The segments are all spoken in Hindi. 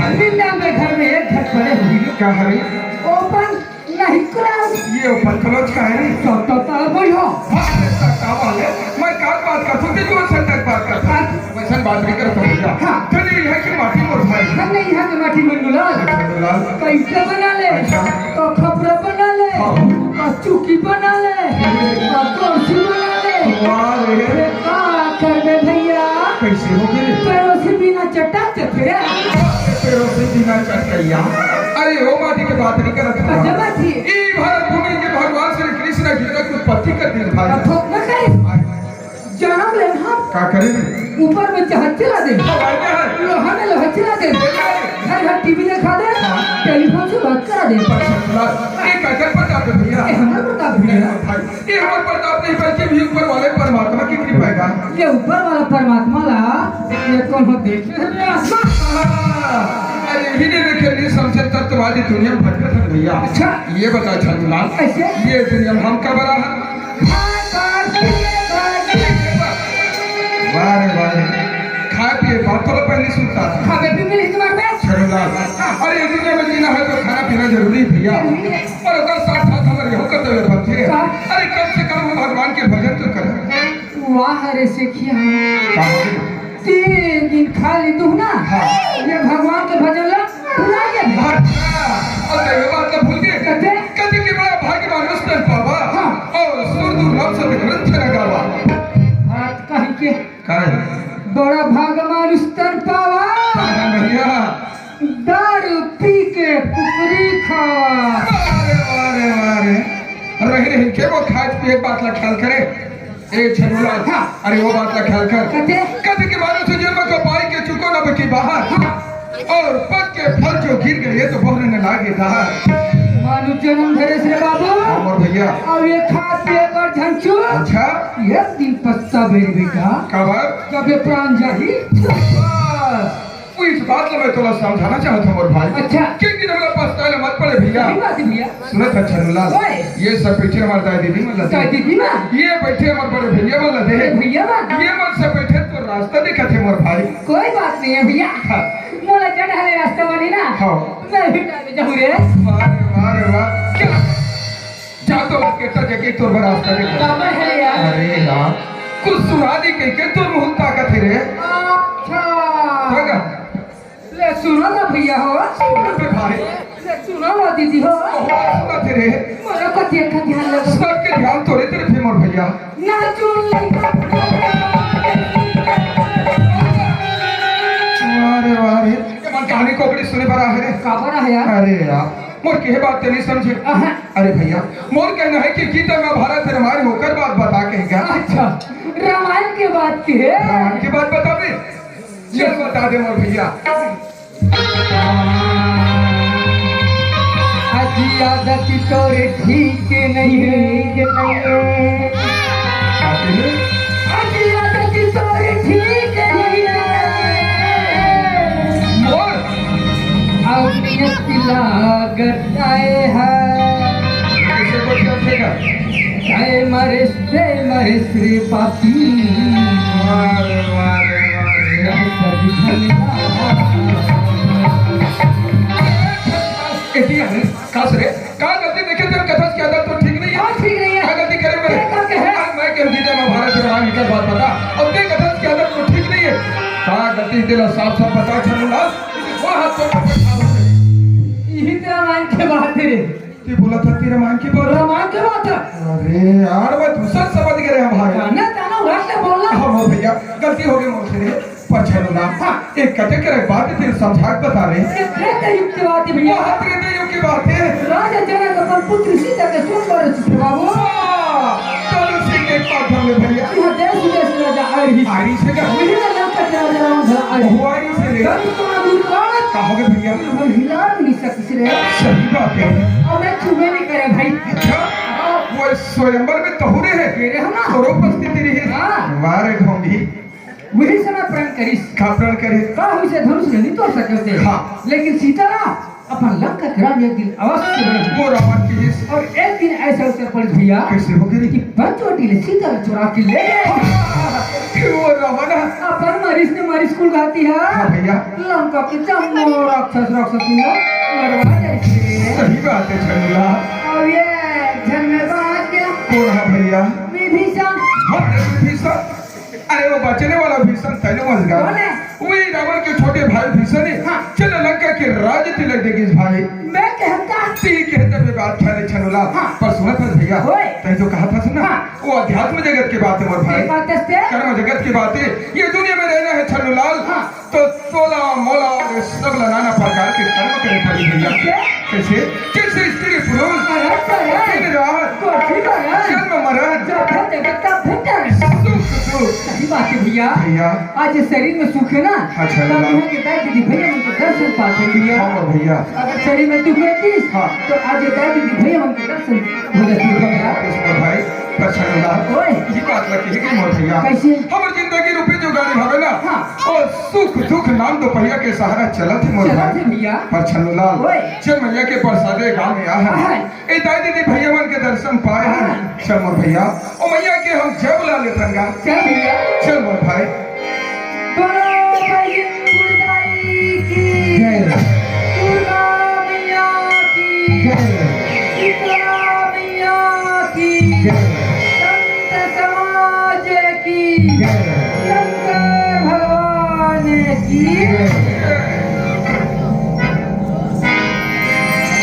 में घर में एक घर पड़े हुई क्या है ओपन नहीं क्लास ये ओपन क्लोज का है तो बोल हो मैं क्या बात कर सकते जो संतक बात करता वैसा बात नहीं करता भैया हाँ चलिए यहाँ की माटी मोर भाई हम नहीं यहाँ के माटी मंगुलाल कैसे बना ले तो खपरा बना ले तो चुकी बना ले तो कुर्सी बना ले वाह रे का कर बे भैया कैसे हो गए पैरों से बिना चट्टा चफे पैरों से बिना चटकैया अरे वो माटी की बात नहीं करता जमा थी ई भारत भूमि के भगवान श्री कृष्ण की जगत उत्पत्ति कर दी भाई ठोक न करे जन्म ले हम क्या करें ऊपर में चाहत चला दे लोहा में लोहा चला दे घर घर टीवी दिखा दे टेलीफोन से बात करा दे एक अगर प्रताप भैया हमारे प्रताप भैया ये हमारे प्रताप नहीं बल्कि भी ऊपर वाले परमात्मा की कृपा है ये ऊपर वाला परमात्मा ला ये कौन हो देख अरे भी नहीं देखे नहीं समझे तत्ववादी दुनिया में भटकत है भैया अच्छा ये बता छंदलाल कैसे ये दुनिया में हम का बड़ा है वारे वारे खाए पिए बात तो पहले सुनता था खावे भी मिली तुम्हारे पास छंदलाल अरे दुनिया में जीना है तो खाना पीना जरूरी है भैया और अगर साथ साथ हमारे हो कर्तव्य बनते हैं अरे कम से कम हम भगवान के भजन तो करें वाह रे सिखिया 3 दिन खाली तू ना ये भगवान के भजन ला भुला के और ये बात तो भूल गए कभी के बड़ा भाग्यवान उस बाबा और सुरदुर नाम से ग्रंथ लगावा बात कहीं के काय बड़ा भागवान स्तन पावा भैया दारू पी के कुकरी खावा वारे वारे रहे के वो खाए पिए बात ला ख्याल करे ए छनुला अरे वो बात का ख्याल कर कभी के मानो से जन्म को पाई के चुको ना बकी बाहर और पक के फल जो गिर गए तो बहुने न लागे दाहर मानो जन्म धरे से बाबू और भैया और ये खा पिए कर झंचू अच्छा एक दिन पछता बेर बेटा कब कभी प्राण जाही वो इस बात में मैं थोड़ा समझाना चाहता हूँ और भाई अच्छा क्योंकि हमारे पास ताले मत पड़े भैया भैया सुनत है छनुलाल ये सब बैठे हमारे दाई दीदी मतलब दीदी ना ये बैठे हमारे बड़े भैया वाला दे भैया ये मन से बैठे तो रास्ता दिखा थे मोर भाई कोई बात नहीं है भैया मोला चढ़ हले रास्ता बनी ना हाँ मैं भी डाल जाऊँ रे वारे वाह क्या जा तो केटा जगह तो रास्ता दिखा बाबा है यार अरे यार कुछ सुना दी के तो मुंह ताकत है रे अच्छा ले सुनो ना भैया हो भाई ले सुनो ना दीदी हो सुना थे रे मोरा को देखा ध्यान लगा सबके ध्यान तोरे तेरे पे मोर भैया ना चुन ले वारे वारे ये मन कहानी कोकड़ी सुने बड़ा है काबरा है यार अरे यार मोर के बात नहीं समझे अरे भैया मोर कहना है कि गीता में भारत रामायण होकर बात बता के क्या अच्छा रामायण के बात की है रामायण की बात बता दे चल बता दे मोर भैया अजी आदत तोरे ठीक नहीं है अजी आदत तोरे ठीक नहीं मोर अब लागत आए है कैसे को क्या देगा आए मरे श्री पापी वारे वारे काश रे का गलती देखे जब कथा की आदत तो ठीक नहीं है ठीक नहीं है क्या गलती करे मैं क्यों गीता में भारत रामायण की बात बता और ते कथा की आदत तो ठीक नहीं है का गलती तेरा साफ साफ बता छनुला वो हाथ तो यही रामायण के बात है तू बोला था तेरा रामायण की बात रामायण के बात अरे यार मैं दूसरा समझ गया भाई ना ताना उड़ा के बोलना हाँ भैया गलती हो गई मुझसे पर छनुला एक कटे करे बात तेरे समझा बता रहे त्रेता युग की बात है भैया वो त्रेता युग की बात है राजा जनक अपन पुत्र सीता के सुन पर बाबू चलो सिंह एक बात हमें भैया यह देश विदेश राजा आरी से का वही ना लंका के राजा राम आई हुआरी से रे तो दूर बात कहोगे भैया हम हिला नहीं सकते रे सही बात है और मैं चुबे नहीं करे भाई अच्छा वो स्वयंवर में तहुरे है तेरे हम ना और उपस्थिति रही है हां वारे ढोंगी वही समय प्रण करिस का प्रण करे का हुई से धनुष नहीं तोड़ सकते हाँ लेकिन सीता ना अपन लंका के राज एक दिन अवश्य बने वो रावण की और एक दिन ऐसा अवसर पड़ भैया कैसे हो गई कि पंचवटी ने सीता चुरा के ले गए वो रावण अपन मरीज ने मरीज कुल खाती है हाँ भैया लंका के जम्मो राक्षस राक्षसी मरवा जाए सही बात है छनुला। और ये घर में बात क्या कौन है भैया? विभीषण हाँ भीषण, अरे वो बचने वाला भीषण तैनो मर गया। कौन है? वही रावण के छोटे भाई भीषण है। हाँ। चल लंका के राज तिलक देगी इस भाई मैं कहता ठीक कहते हुए बात फैले छनुला। हाँ। पर सुना था भैया ओए। तै तो कहा था सुना हाँ। वो अध्यात्म जगत की बात है मोर भाई, कर्म जगत की बात है। ये दुनिया में रहना है छनुलाल हाँ। तो तोला मोला और सब नाना प्रकार के कर्म करने पड़ी भैया। कैसे? जैसे स्त्री पुरुष दिन रात जन्म मरण सुख दुख सही बात है भैया। भैया आज ये शरीर में सुख है ना अच्छा, तब यहाँ के दाई दीदी भैया उनके दर्शन पाते हैं भैया। हाँ भैया अगर शरीर में दुख रहती हाँ। तो आज ये दाई दीदी भैया उनके दर्शन हो जाती है भैया। इसमें भाई प्रसन्नता ओए ये बात लगी कि मोर भैया कैसे? हमर जिंदगी रूपी जो गाड़ी भावे ना हाँ। और सुख दुख नाम दो पहिया के सहारा चलत है मोर चला भाई। थे भैया। पर छनुलाल ओए। चल मैया के प्रसादे गांव में आ है ए दाई दीदी भैया मन के दर्शन पाए हैं। हाँ। चल मोर भैया ओ मैया के हम जय बुला लेते हैं। चल भैया चल मोर भाई बोलो भाई गुरुदाई की जय दुर्गा मैया की शीतला मैया की संत समाज की शंकर भगवान की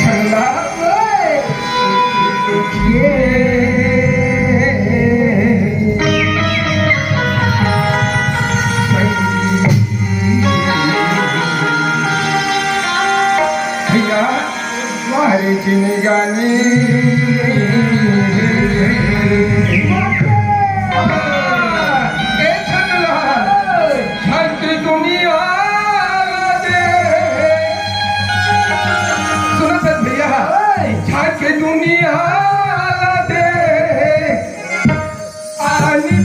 छनुलाल भैया तुम्हारी जिंदगानी ए छनुलाल हर दुनिया दे सुनो सर भैया छाट के दुनिया दे आनी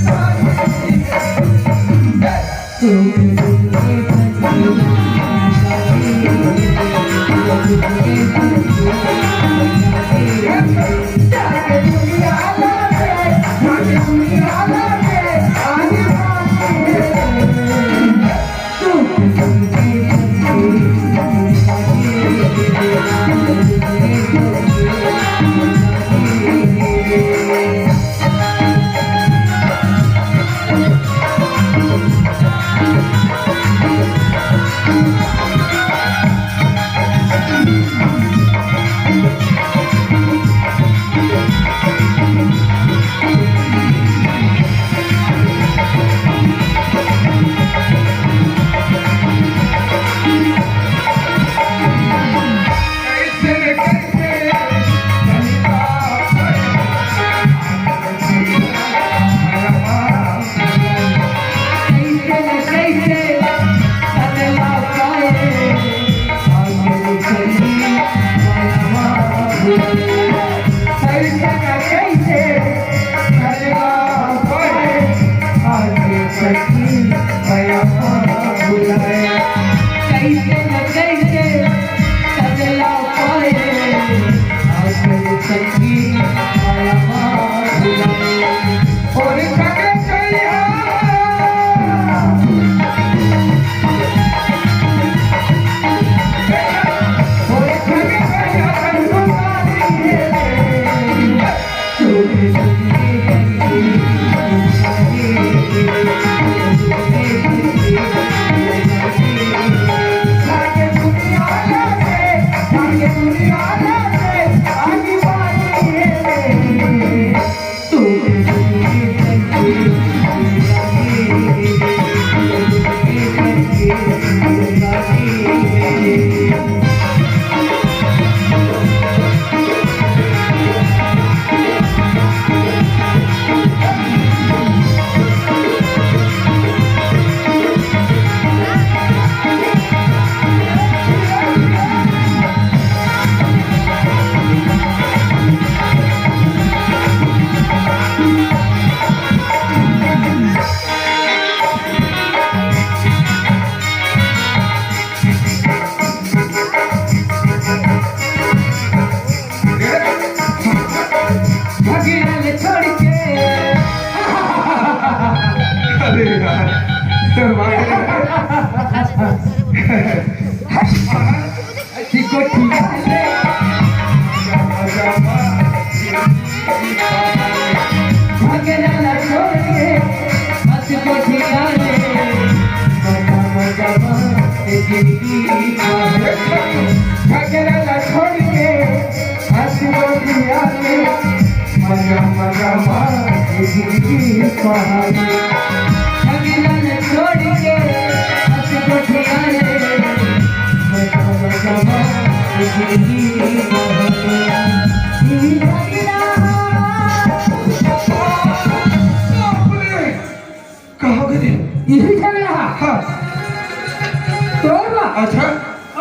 सुहागी छगलन छोड़ के हंस बठियारे बतावा जवा जिंदगी कहाँ गए? यही झगड़ा हाँ तोड़वा अच्छा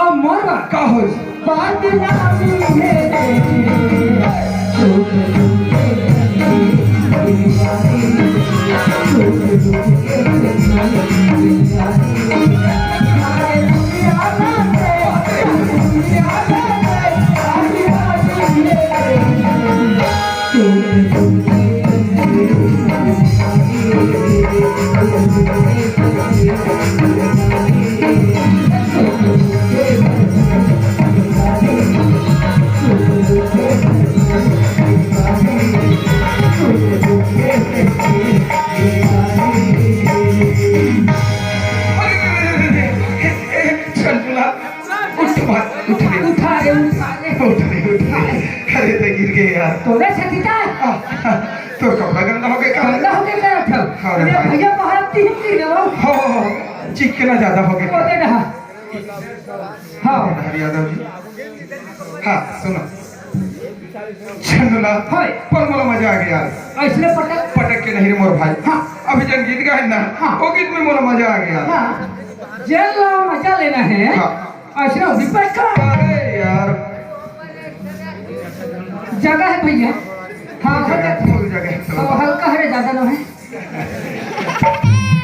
और मोरवा का हो बात ना मुझे अरे तो गिर गए यार तोरे छतीता तो कपड़ा गंदा हो गया गंदा हो गया था अरे भाई। भैया महारती हिंदी ना हो चिकना ज्यादा हो गया बोले रहा हाँ हरि यादव जी हाँ सुनो चंदुला हाय पर मोला मजा आ गया यार ऐसने पटक पटक के नहीं रे मोर भाई हाँ अभी जन गीत गाए ना हाँ। वो गीत में मोला मजा आ गया हाँ जेल ला मजा लेना है हाँ। ऐसने विपट का अरे यार जगह है भैया हाँ फुल जगह चलो हल्का है ज्यादा ना है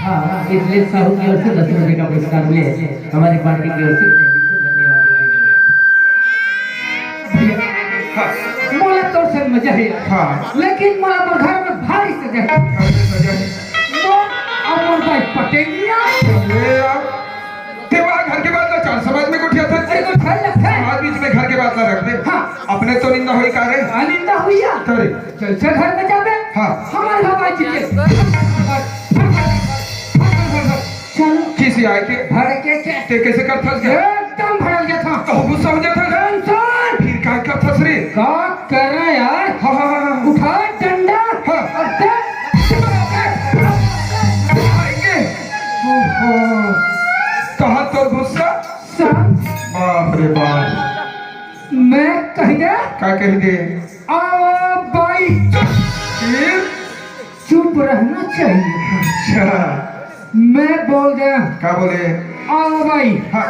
हाँ इसलिए साहू की ओर से 10 रुपए का पुरस्कार मिले हमारी पार्टी की ओर से भैया हाँ मोला तो से मजा है हाँ लेकिन मोला पर घर में भारी सजा है कैसे सजा है? मोर और मोर भाई पटेलिया अरे यार तेरा घर के बाद ना चार समाज में कुटिया था अरे को ठल लगे समाज बीच में घर के बात ना रख दे हाँ। अपने तो निंदा होई का रे आनिंदा हुईया तोरे चल से घर में जाबे हाँ। हमारे बाबा जी के चलो किसी आए के भड़के के ते कैसे कर फंस गया एकदम भड़क गया था तो गुस्सा हो जाता है टेंशन फिर क्या कर फंस रे का कर रहा यार हाँ हाँ हाँ हाँ उठा डंडा हाँ। और दे आएंगे ओहो कहा तो गुस्सा शांत बाप रे बाप मैं कह दे क्या कह दे आ भाई फिर चुप रहना चाहिए अच्छा मैं बोल दे क्या बोले आओ भाई हाँ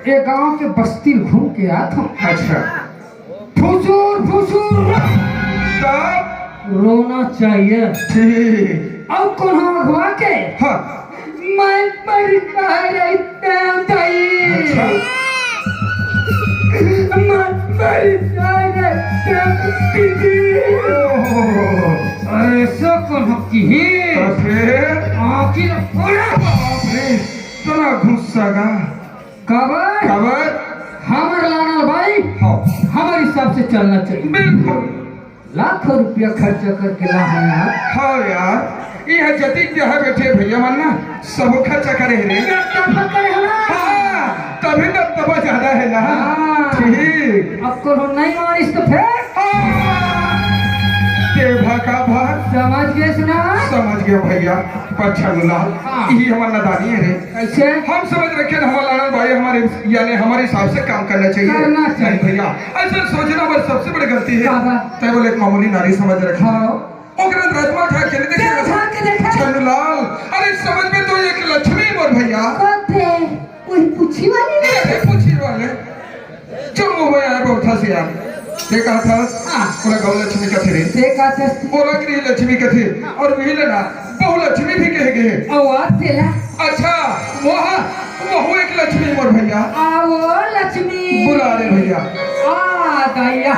एक गांव के बस्ती घूम के आया था अच्छा फुसूर फुसूर तब रोना चाहिए ठीक अब कौन हम अगवा के हाँ मैं पर अच्छा ओहो ऐसा कौन हम की तो फिर आखिर बाप रे इतना गुस्सा का कबर खबर हमारे लाना भाई हाँ हमारे हिसाब से चलना चाहिए बिल्कुल लाखों रुपया खर्चा करके ला है यार हाँ यार ये जतिक जो है बैठे भैया मन ना सब खर्चा करे रे हाँ तभी तो तब ज्यादा है ना हाँ। ठीक अब को नहीं मारिस तो फिर देवा का भार समझ गए सुना समझ गया भैया पच्छा गुलाल हाँ। यही हमारा नादानी है रे कैसे हम समझ रखे ना हमारा लालन भाई हमारे यानी हमारे हिसाब से काम करना चाहिए करना चाहिए। नहीं भैया ऐसा सोचना बस सबसे बड़ी गलती है क्या बात? तय बोले एक मामूली नारी समझ रखे हाँ ओकरा राजमा खा के नहीं क्या खा के देखा? चंदलाल अरे समझ में तो एक लक्ष्मी मोर भैया कथे कोई पूछी वाली अरे पूछी वाले चलो भैया बहुत था से यार देखा था बोला गौ लक्ष्मी का थे रे देखा था बोला गृह लक्ष्मी का थे और वही लेना बहु लक्ष्मी भी कह गए आवाज तेला अच्छा वहाँ वह एक लक्ष्मी मोर भैया आओ लक्ष्मी बुला रहे भैया आ गया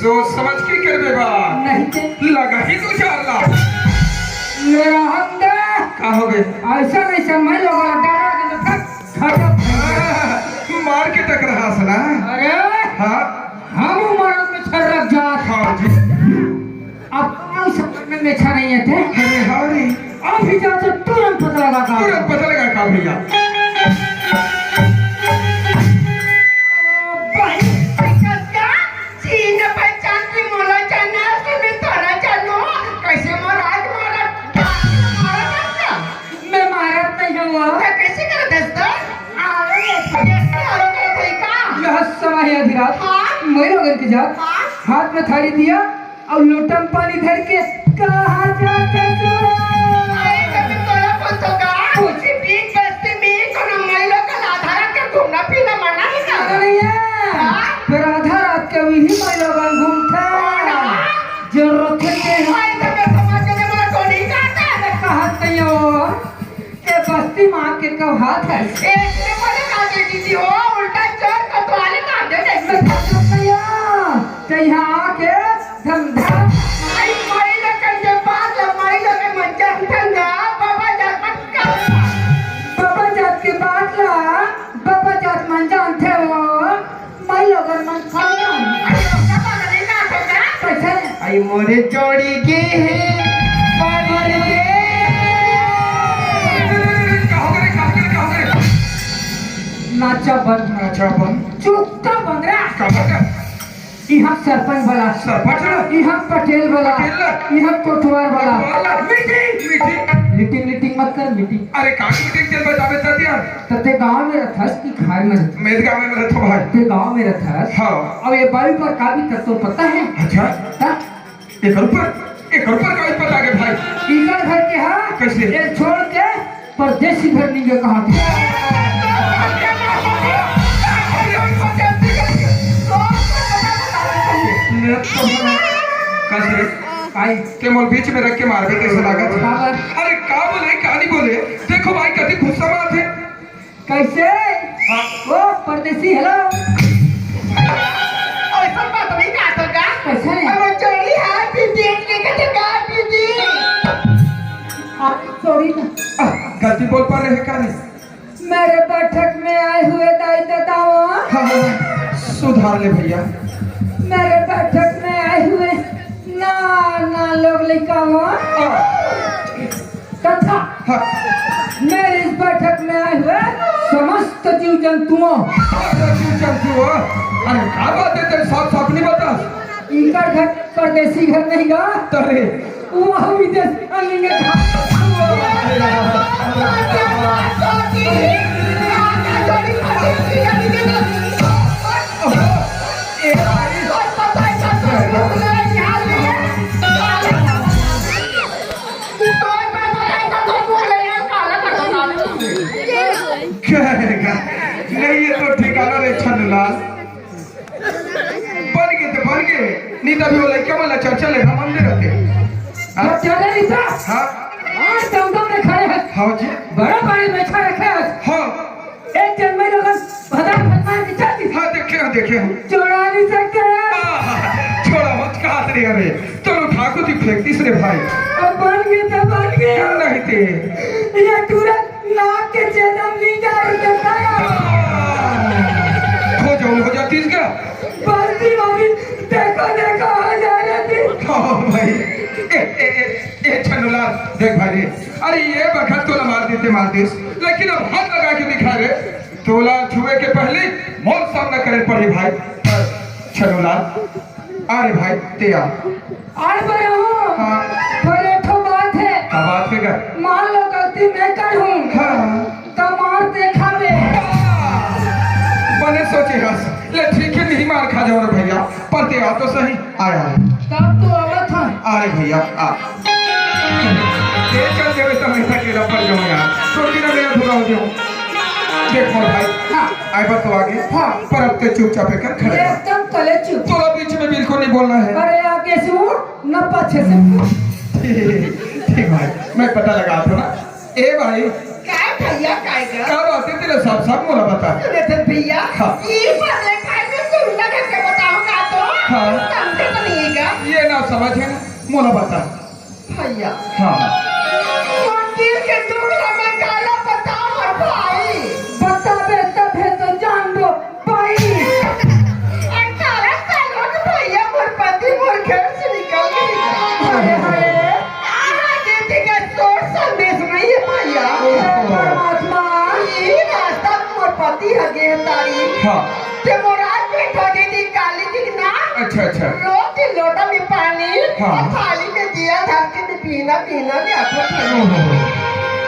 सोच समझ के कर दे बा नहीं ते लगा ही 2-4 लाख मेरा हम दे का हो गए ऐसा नहीं समझ लो डारा के फट खड़ा मार के टक रहा सना अरे हाँ हम मरद में छरक जात हाँ जी अब कौन समझने में अच्छा नहीं है थे अरे हरी अभी जा तो तुरंत पता लगा का तुरंत पता लगा का भैया भाई कसका सीन पहचान की मोला जाना से मैं थाना चलो कैसे महाराज मारा मैं मारत नहीं हुआ कैसे कर दस्ता यह समय अधिरात मेरे घर के जात हाथ में थाली दिया और लोटा में पानी धर के कहा जाते तू फिर आधा रात के भी महिला घूमता जरूरत कहत नहीं हो के बस्ती माँ के कब हाथ है यहाँ आके धमधा बाबा जात के बात ला बाबा जात मन जानते हो मैं लोगन मन कैसे आई मोरे जोड़ी के है नाचा बंद अच्छा बन चुपता बंद रहा का यहाँ सरपंच वाला सरपंच यहाँ पटेल वाला पटेल। यहाँ कोटवार वाला मीटिंग मीटिंग मत कर मीटिंग अरे काकी मीटिंग चल बतावे त दिया तते गांव में रहथस कि घर में रहथस मेरे गांव में रहतो भाई ते गांव में रहथस हाँ अब ये बाई पर का भी तो पता है अच्छा ता एक ऊपर का पता के भाई इधर घर के हाँ कैसे? ये छोड़ के परदेसी घर नहीं गए कहाँ कैसे आई के मोल बीच में रख के मारबे कैसे लागत है? पागल। अरे का बोले का नहीं बोले देखो भाई कति गुस्सा में आते कैसे हाँ ओ परदेसी हेलो कैसे सॉरी ना गलती बोल पा रहे का नहीं मेरे बैठक में आए हुए दाई दादाओं हाँ सुधार ले भैया मेरे बैठक में आए हुए ना ना लोग लिखाओ तथा हाँ मेरे इस बैठक में आए हुए समस्त जीव जंतुओं अरे क्या बात है तेरे साफ साफ नहीं बता इनका घर परदेसी घर नहीं गा तरे वो विदेश आनेंगे नहीं ये तो ठिकाना रे छनलाल बन गए तो बन गए नहीं तभी वो लड़का वाला चर्चा ले मंदिर रहते हाँ चले नहीं था हाँ आज दमदम में खड़े हैं हाँ जी बड़ा पानी में छा रखे हैं हाँ एक जन में लोग भदा भदमान की चाहती हाँ देखे हम चोरा नहीं सकते छोड़ा मत कहा रे अरे चलो ठाकुर जी फेंकतीस रे भाई अब बन गए तो बन गए नहीं थे ये तुरंत नाक के जन्म नहीं जा रहा हो जाती इसका बस्ती मम्मी देखो देखो आ जा रही थी हाँ भाई ए छनुलाल देख भाई रे अरे ये बखत तो मार देते लेकिन अब हाथ लगा के दिखा रे तोला छुए के पहले मौत सामना करे पड़ी भाई छनुलाल अरे भाई ते आ बड़े हो हाँ पर एक ठो बात है क्या बात है कर मान लो गलती मैं कर हूँ हाँ तो मार देखा बे बने सोचे हस ले ठीक है नहीं मार खा जाओ रे भैया पर ते आ तो सही आया तब तो आवत है अरे भैया आ ये चल देवे तो मैं अकेला पड़ जाऊं यार छोटी ना मेरा धुरा हो जाऊं देख मोर भाई हाँ आई बात तो आगे हाँ पर अब ते चुपचाप कर खड़े रहो। एकदम कले चुप तो बीच में बिल्कुल नहीं बोलना है अरे आगे से उठ न पीछे से ठीक भाई मैं पता लगा था ना ए भाई काय भैया काय ग क्या बात है तेरे साफ मोला बता रतन भैया हाँ। ये पहले काय में सुनना कैसे बताओ का तो हाँ। समझे तो समझ है ना मोला बता। भैया हाँ मंदिर के टुकड़ा में काला बताओ और भाई बताबे तबे तो जान दो भाई। 18 सालों के भैया मोर पति मोर घर से निकल गई। अरे अरे देती का सोच संदेश नहीं है भैया। परमात्मा ये रास्ता मोर पति हगे तारीफ हाँ ते मोराज पे ठोड़ी दी काली जी ना। अच्छा अच्छा रोटी लोटा में पानी हाँ। और थाली में दिया धाके में पीना पीना ने आठो ओहो,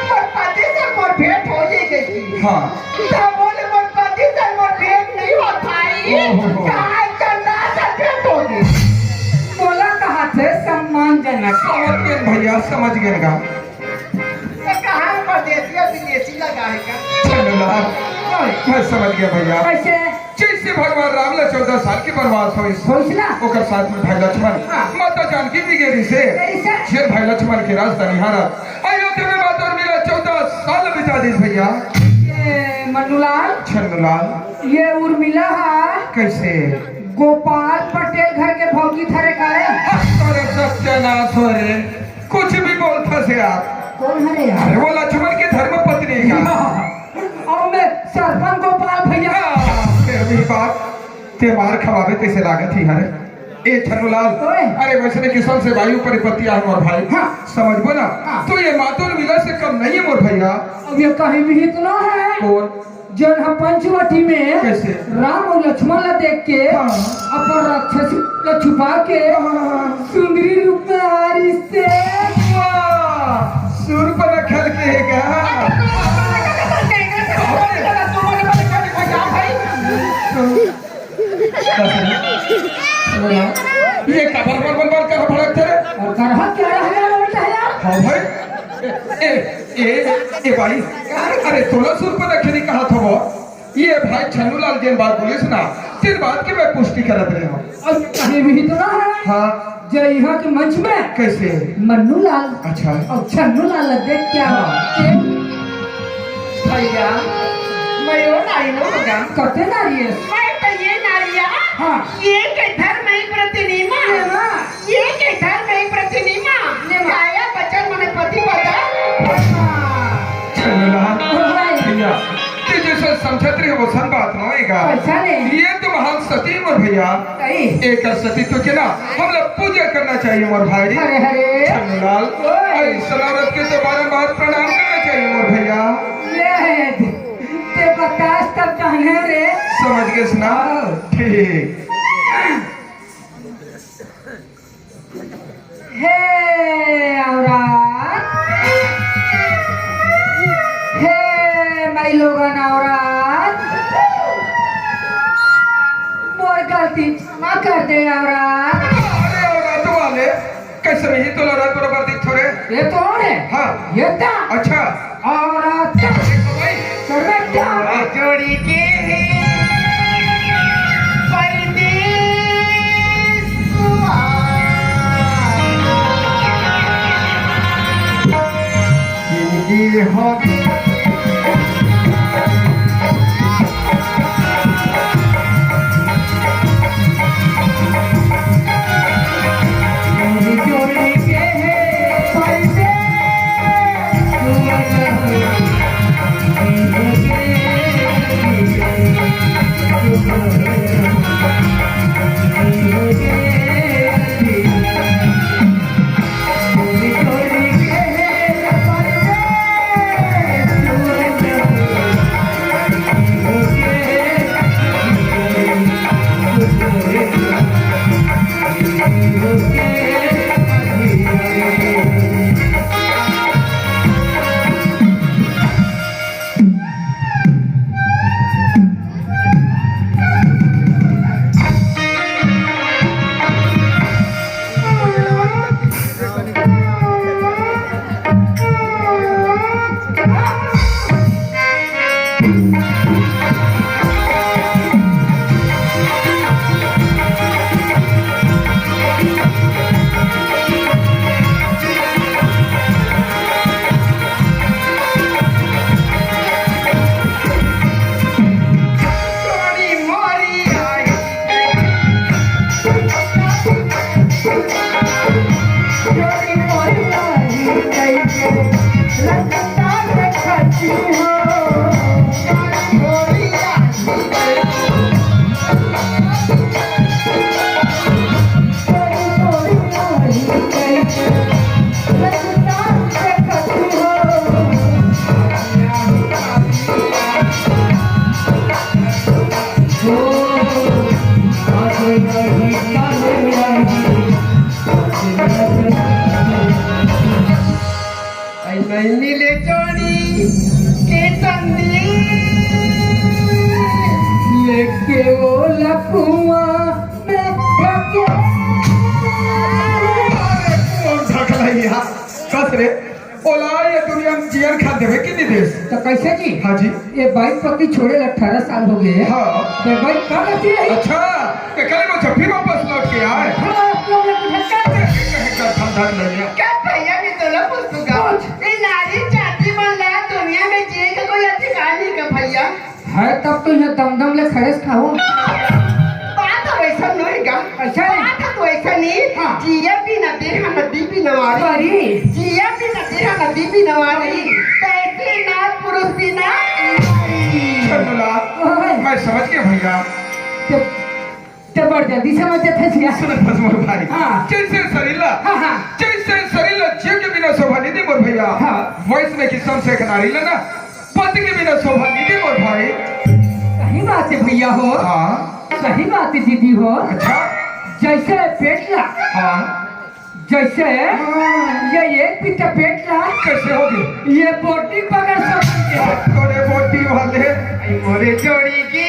मोर पति से मोर भेंट हो गई थी। हाँ तो बोले मोर पति से मोर भेंट नहीं हो पाई। ओहो। कहाँ चंदा से भेंट हो गई। बोला कहा थे सम्मानजनक। समझ गए भैया समझ गए का। तो कहाँ परदेसी और विदेशी लगाएगा। छन्नूलाल मैं समझ गया भैया। कैसे जैसे भगवान राम ला 14 साल के वनवास हो सोचना ओकर साथ में भाई लक्ष्मण माता जानकी भी गेरी से शेर भाई लक्ष्मण के राजधानी हारत अयोध्या में माता और मेरा 14 साल बिता दी भैया। ये मनुलाल छन्नूलाल ये उर्मिला है कैसे गोपाल पटेल घर के भौजी थरे करे। अरे सत्यानाश हो रे कुछ भी बोलता से आप। कौन है रे यार? अरे वो लक्ष्मण की धर्म पत्नी का। और मैं सरपंच गोपाल भैया। फिर भी बात ते मार खवावे कैसे लागत ही हरे ए छन्नूलाल। ओए। अरे वैसे किसान से वायु परिपत्ति आ मोर भाई हाँ। समझबो ना हाँ। तो ये मातोर मिला से कम नहीं है मोर भैया। अब ये कहीं भी इतना है कौन जन हम पंचवटी में कैसे? राम और लक्ष्मण ला देख के हाँ। अपन राक्षस ला छुपा के सुंदरी रूप में हारी से सुर पर खल के है क्या। ये कबर बल बल कर भड़कते रे। और करहा क्या है बोलता है यार। हाँ भाई ए भाई अरे तोला सुर पर रखे कहा था वो ये भाई छन्नूलाल जिन बात बोले सुना जिन बात की मैं पुष्टि करत रहे हूँ। और कहीं भी इतना है हाँ जय यहाँ के मंच में कैसे मन्नू लाल अच्छा और छन्नू लाल ला देख क्या भैया मैं वो नारी नो होगा। कते नारी है मैं तो ये नारिया हाँ। ये के धर्म ही प्रतिनिमा नेमा। ये के धर्म ही प्रतिनिमा नेमा। आया बचन मने पति बता। छन्नूलाल भाई भैया ते जैसे समझत रहे वो सन बात ना होएगा। पैसा नहीं ये तो महान सती मोर भैया सही। एक सती तो के ना हम लोग पूजा करना चाहिए मोर भाई। हरे हरे छन्नूलाल ओए। सलामत के तो बारंबार प्रणाम करना चाहिए मोर भैया। ले ते बतास तब जाने रे समझ के सुना ठीक। हे औरत हे माई लोगन औरत मोर गलती क्षमा कर दे औरत। अरे औरत वाले कैसे नहीं तो औरत बराबर दिख थोड़े। ये तो और है हाँ ये था अच्छा औरत देखो भाई सर्वज्ञ जोड़ी के जिंदगी हो मेरी जोड़ी के है पैसे नहीं मिले चोरी के चंदी लेके वो लकुआ में भागे। कौन ढकलैया कस रे ओला ये दुनिया में जियन खा देवे कि नहीं देश तो कैसे जी? हाँ जी ये बाइक पक्की छोड़े 18 साल हो गए हैं। हाँ तो बाइक कब आती है? अच्छा तो कल वो जब भी वापस लौट के आए हाँ, आप लोग ने धक्का दे। कहेगा धंधा लगे क्या भैया भी तो लोग पुस्तका ये नारी जाति बन रहा दुनिया में जिए का कोई अधिकार नहीं का भैया है तब तो यहाँ दमदम ले खड़े से खाओ। बात तो वैसा नहीं का अच्छा नहीं। बात तो वैसा नहीं हाँ। जिया भी न देहा नदी भी नवारी अरे जिया भी न देहा नदी भी नवारी कैसे ना पुरुष भी ना चंदुला मैं समझ गया भैया तो बड़ जल्दी समझ जाते थे। सुन बस मोर भाई हाँ। जैसे शरीला हाँ हाँ जैसे शरीला जीव के बिना शोभा नहीं दे मोर भैया हाँ। वैसे में किस्म से नारी लेना पति के बिना शोभा नहीं दे मोर भाई सही बात है भैया हो। हाँ सही बात है दीदी हो। अच्छा जैसे पेटला हाँ जैसे ये एक भी पेटला कैसे होगी ये बोटी पकड़ सकते हैं। थोड़े बोटी वाले मोरे जोड़ी की